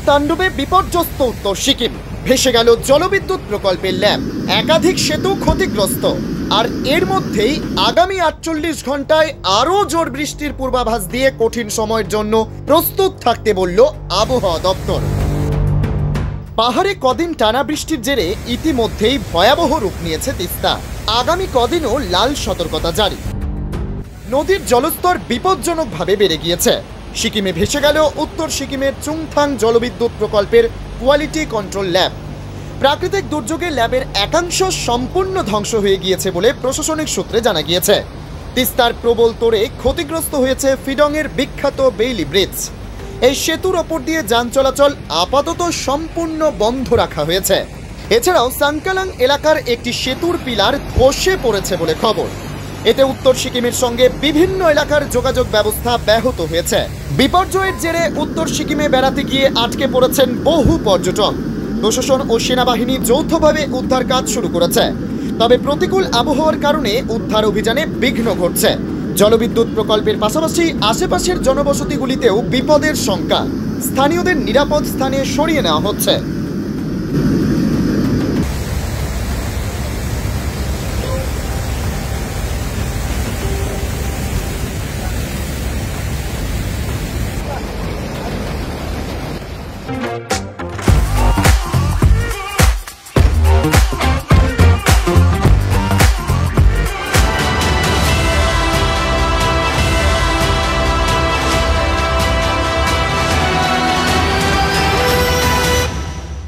তাণ্ডবে বিপর্যস্ত উত্তর সিকিম। ভেসে গেল জলবিদ্যুৎ প্রকল্পের ল্যাব, একাধিক সেতু ক্ষতিগ্রস্ত। আর এর মধ্যেই আগামী 48 ঘন্টায় আরও জোর বৃষ্টির পূর্বাভাস দিয়ে কঠিন সময়ের জন্য প্রস্তুত থাকতে বলল আবহাওয়া দপ্তর। পাহাড়ে কদিন টানা বৃষ্টির জেরে ইতিমধ্যেই ভয়াবহ রূপ নিয়েছে তিস্তা। আগামী কদিনও লাল সতর্কতা জারি। নদীর জলস্তর বিপজ্জনকভাবে বেড়ে গিয়েছে। সিকিমে ভেসে গেল উত্তর সিকিমের চুংথাং জলবিদ্যুৎ প্রকল্পের কোয়ালিটি কন্ট্রোল ল্যাব। প্রাকৃতিক দুর্যোগে ল্যাবের একাংশ সম্পূর্ণ ধ্বংস হয়ে গিয়েছে বলে প্রশাসনিক সূত্রে জানা গিয়েছে। তিস্তার প্রবল তোড়ে ক্ষতিগ্রস্ত হয়েছে ফিডংয়ের বিখ্যাত বেইলি ব্রিজ। এই সেতুর ওপর দিয়ে যান চলাচল আপাতত সম্পূর্ণ বন্ধ রাখা হয়েছে। এছাড়াও সাংকালাং এলাকার একটি সেতুর পিলার ধসে পড়েছে বলে খবর। এতে উত্তর সিকিমের সঙ্গে বিভিন্ন এলাকার যোগাযোগ ব্যবস্থা ব্যাহত হয়েছে। বিপর্যয়ের জেরে উত্তর সিকিমে বেড়াতে গিয়ে আটকে পড়েছেন বহু পর্যটক। প্রশাসন ও সেনাবাহিনী যৌথভাবে উদ্ধার কাজ শুরু করেছে। তবে প্রতিকূল আবহাওয়ার কারণে উদ্ধার অভিযানে বিঘ্ন ঘটছে। জলবিদ্যুৎ প্রকল্পের পাশাপাশি আশেপাশের জনবসতিগুলিতেও বিপদের শঙ্কা। স্থানীয়দের নিরাপদ স্থানে সরিয়ে নেওয়া হচ্ছে।